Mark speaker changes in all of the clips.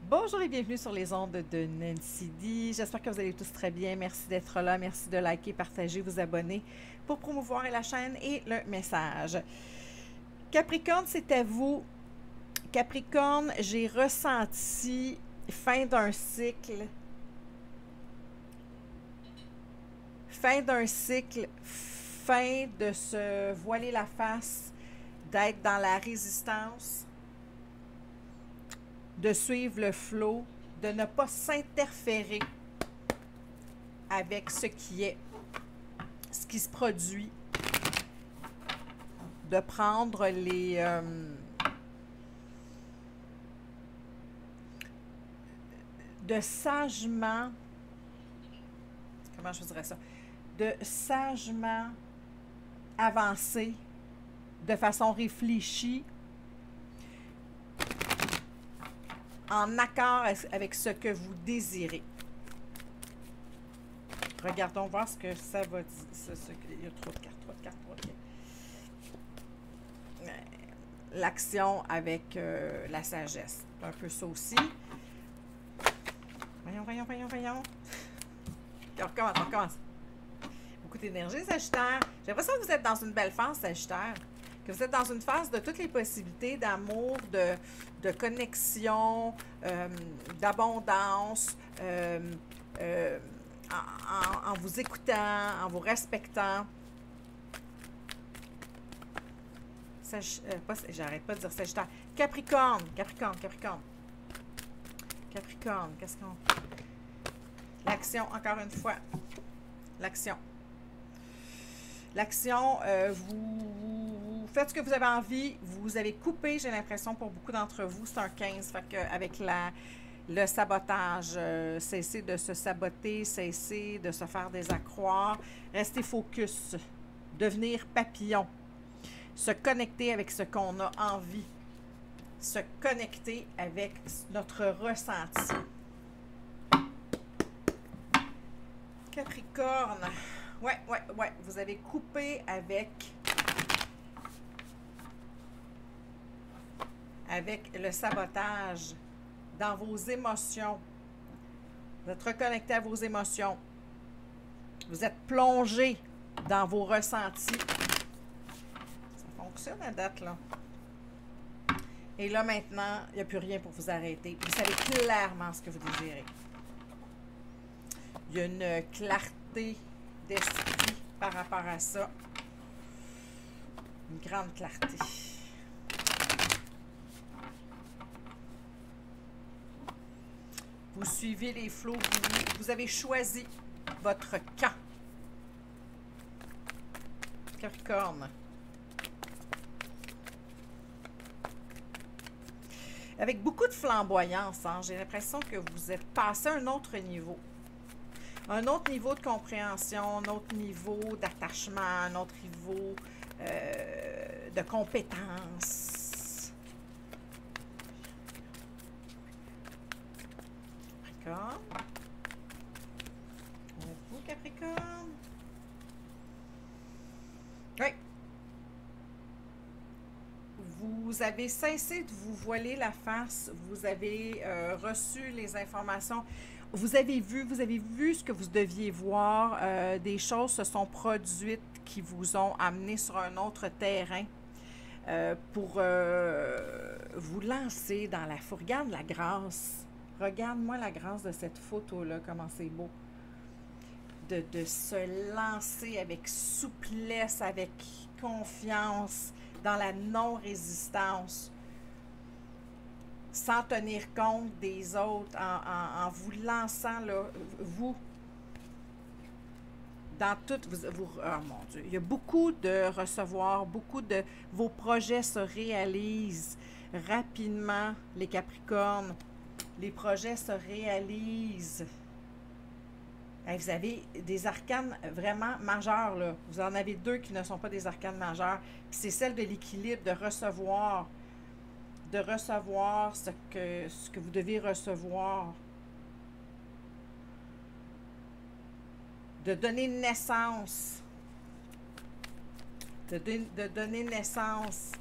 Speaker 1: Bonjour et bienvenue sur les ondes de Nancy D. J'espère que vous allez tous très bien. Merci d'être là. Merci de liker, partager, vous abonner pour promouvoir la chaîne et le message. Capricorne, c'est à vous. Capricorne, j'ai ressenti fin d'un cycle. Fin d'un cycle, fin de se voiler la face, d'être dans la résistance, de suivre le flot, de ne pas s'interférer avec ce qui est, ce qui se produit, de prendre de sagement, comment je dirais ça, de sagement avancer de façon réfléchie, en accord avec ce que vous désirez. Regardons voir ce que ça va dire. Il y a trop de cartes, trop de cartes, trop de cartes. L'action avec la sagesse. C'est un peu ça aussi. Voyons. On recommence. Beaucoup d'énergie, Sagittaire. J'ai l'impression que vous êtes dans une belle phase, Sagittaire. Que vous êtes dans une phase de toutes les possibilités d'amour, de connexion, d'abondance, en vous écoutant, en vous respectant. J'arrête pas de dire Sagittaire. Capricorne, qu'est-ce qu'on... L'action, encore une fois. L'action. L'action, vous faites ce que vous avez envie, vous avez coupé, j'ai l'impression, pour beaucoup d'entre vous, c'est un 15, fait qu'avec le sabotage, cessez de se saboter, cessez de se faire désaccroire, restez focus, devenir papillon, se connecter avec ce qu'on a envie, se connecter avec notre ressenti. Capricorne, ouais, vous avez coupé avec le sabotage dans vos émotions. Vous êtes reconnecté à vos émotions. Vous êtes plongé dans vos ressentis. Ça fonctionne à date, là. Et là, maintenant, il n'y a plus rien pour vous arrêter. Vous savez clairement ce que vous désirez. Il y a une clarté d'esprit par rapport à ça. Une grande clarté. Vous suivez les flots, vous avez choisi votre camp. Capricorne. Avec beaucoup de flamboyance, hein, j'ai l'impression que vous êtes passé à un autre niveau. Un autre niveau de compréhension, un autre niveau d'attachement, un autre niveau de compétence. Capricorne. Vous, Capricorne. Oui. Vous avez cessé de vous voiler la face. Vous avez reçu les informations. Vous avez vu ce que vous deviez voir. Des choses se sont produites qui vous ont amené sur un autre terrain pour vous lancer dans la foule. Regarde la grâce. Regarde-moi la grâce de cette photo-là, comment c'est beau. De se lancer avec souplesse, avec confiance, dans la non-résistance, sans tenir compte des autres, en vous lançant, là, vous, dans tout, oh mon Dieu, il y a beaucoup de recevoir, beaucoup de vos projets se réalisent rapidement, les Capricornes, les projets se réalisent. Vous avez des arcanes vraiment majeurs, là. Vous en avez deux qui ne sont pas des arcanes majeures. Puis c'est celle de l'équilibre, de recevoir ce que vous devez recevoir. De donner naissance. De donner naissance.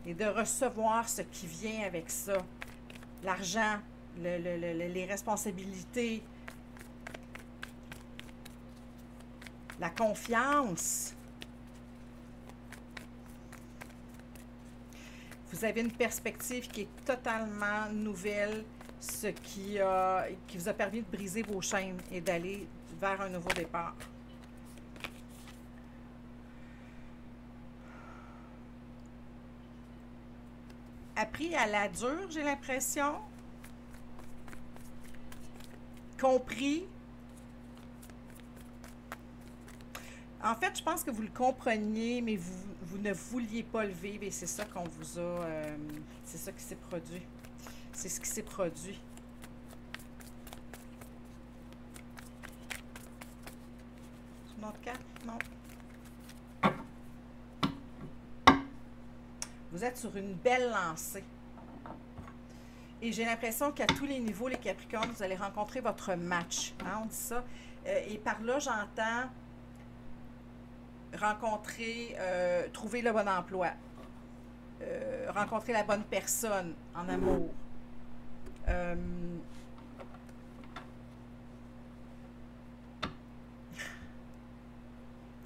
Speaker 1: Et de recevoir ce qui vient avec ça. l'argent, les responsabilités, la confiance. Vous avez une perspective qui est totalement nouvelle, ce qui vous a permis de briser vos chaînes et d'aller vers un nouveau départ. Appris à la dure, j'ai l'impression. Compris. En fait, je pense que vous le compreniez, mais vous ne vouliez pas le vivre et c'est ça qu'on vous a... c'est ça qui s'est produit. C'est ce qui s'est produit. Une autre carte? Non. Vous êtes sur une belle lancée. Et j'ai l'impression qu'à tous les niveaux, les Capricornes, vous allez rencontrer votre match. Hein, on dit ça. Et par là, j'entends rencontrer, trouver le bon emploi. Rencontrer la bonne personne en amour.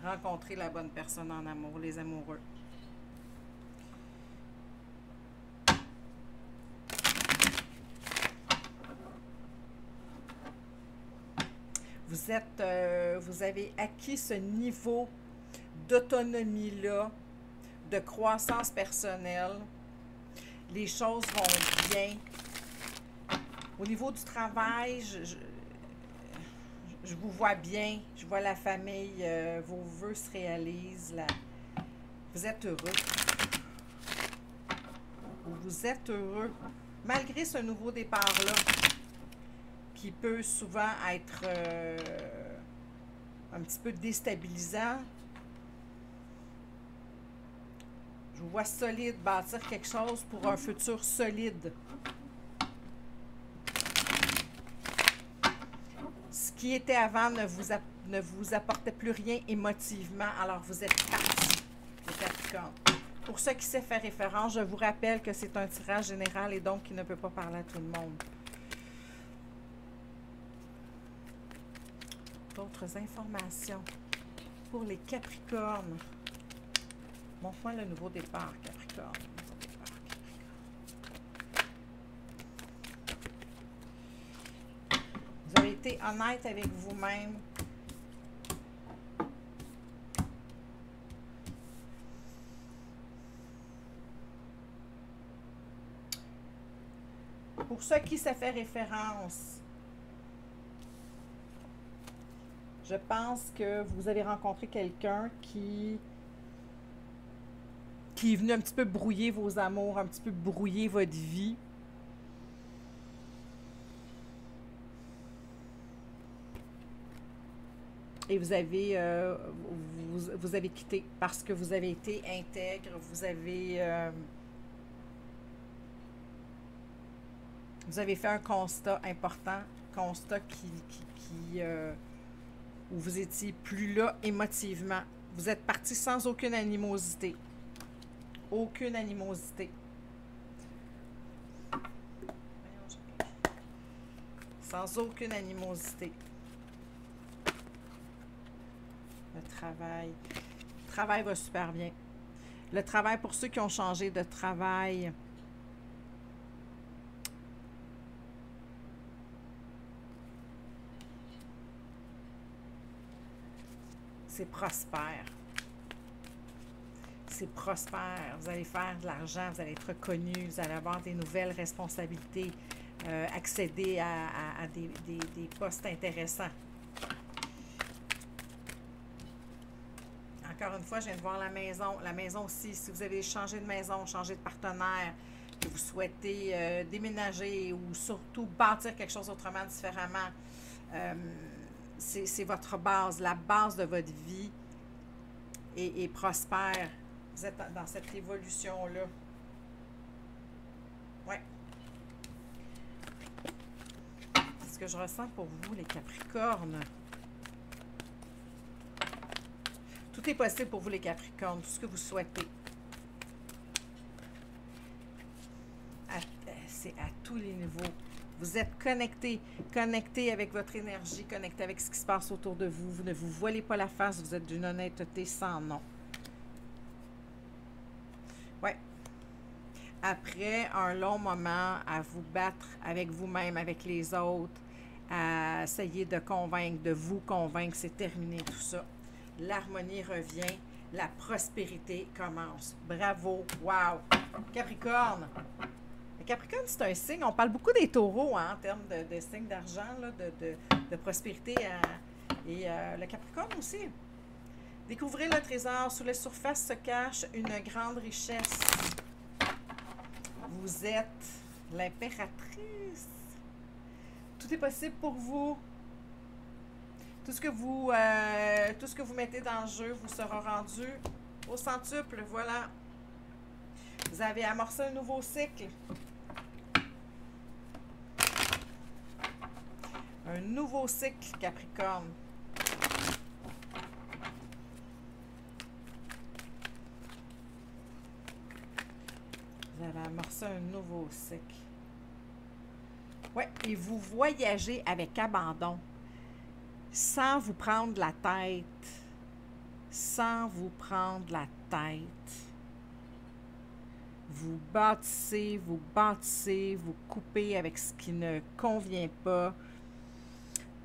Speaker 1: Rencontrer la bonne personne en amour, les amoureux. Vous avez acquis ce niveau d'autonomie-là, de croissance personnelle. Les choses vont bien. Au niveau du travail, je vous vois bien. Je vois la famille, vos vœux se réalisent. Vous êtes heureux. Vous êtes heureux. Malgré ce nouveau départ-là, qui peut souvent être un petit peu déstabilisant. Je vous vois solide, bâtir quelque chose pour un futur solide. Ce qui était avant ne vous apportait plus rien émotivement, alors vous êtes partis, les Capricornes. Pour ceux qui savent faire référence, je vous rappelle que c'est un tirage général et donc qui ne peut pas parler à tout le monde. D'autres informations pour les Capricornes. Montre-moi le nouveau départ, Capricorne. Nouveau départ, Capricorne. Vous avez été honnête avec vous-même. Pour ceux qui ça fait référence, je pense que vous avez rencontré quelqu'un qui est venu un petit peu brouiller vos amours, un petit peu brouiller votre vie. Et vous avez quitté parce que vous avez été intègre, vous avez fait un constat important, constat où vous étiez plus là émotivement. Vous êtes parti sans aucune animosité. Aucune animosité. Sans aucune animosité. Le travail. Le travail va super bien. Le travail, pour ceux qui ont changé de travail, c'est prospère. C'est prospère. Vous allez faire de l'argent, vous allez être reconnu, vous allez avoir des nouvelles responsabilités, accéder à des postes intéressants. Encore une fois, je viens de voir la maison. La maison aussi, si vous avez changé de maison, changé de partenaire, que vous souhaitez déménager ou surtout bâtir quelque chose autrement, différemment, c'est votre base, la base de votre vie est prospère. Vous êtes dans cette évolution-là. Oui. C'est ce que je ressens pour vous, les Capricornes. Tout est possible pour vous, les Capricornes, tout ce que vous souhaitez. C'est à tout tous les niveaux. Vous êtes connecté, connecté avec votre énergie, connecté avec ce qui se passe autour de vous. Vous ne vous voilez pas la face, vous êtes d'une honnêteté sans nom. Ouais. Après un long moment à vous battre avec vous-même, avec les autres, à essayer de convaincre, de vous convaincre, c'est terminé tout ça. L'harmonie revient, la prospérité commence. Bravo, wow! Capricorne! Le Capricorne, c'est un signe, on parle beaucoup des taureaux hein, en termes de signes d'argent, de prospérité. Et le Capricorne aussi. Découvrez le trésor, sous la surface se cache une grande richesse. Vous êtes l'impératrice. Tout est possible pour vous. Tout ce que vous mettez dans le jeu vous sera rendu au centuple. Voilà. Vous avez amorcé un nouveau cycle. Un nouveau cycle, Capricorne. Vous avez amorcé un nouveau cycle. Oui, et vous voyagez avec abandon, sans vous prendre la tête. Sans vous prendre la tête. Vous bâtissez, vous coupez avec ce qui ne convient pas.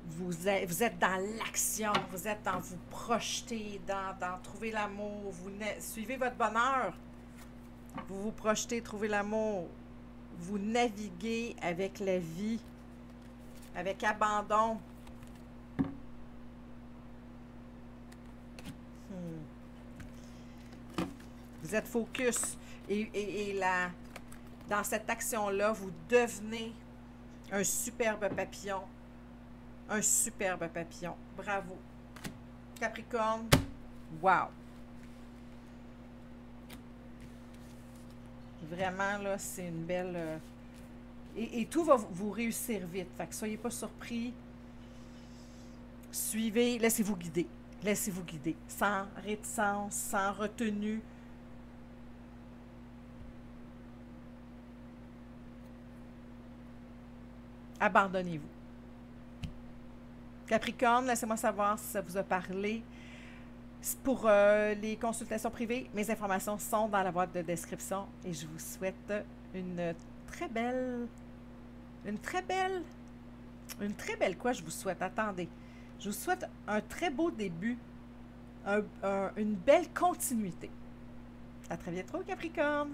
Speaker 1: Vous êtes dans l'action, vous êtes dans vous projeter, dans trouver l'amour. Vous suivez votre bonheur. Vous vous projetez, trouvez l'amour. Vous naviguez avec la vie, avec abandon. Vous êtes focus. Et dans cette action-là, vous devenez un superbe papillon. Un superbe papillon. Bravo. Capricorne, wow. Vraiment, là, c'est une belle... Et tout va vous réussir vite. Fait que soyez pas surpris. Suivez, laissez-vous guider. Laissez-vous guider. Sans réticence, sans retenue. Abandonnez-vous. Capricorne, laissez-moi savoir si ça vous a parlé. Pour les consultations privées, mes informations sont dans la boîte de description et je vous souhaite une très belle quoi je vous souhaite? Attendez. Je vous souhaite un très beau début, une belle continuité. À très bientôt, Capricorne!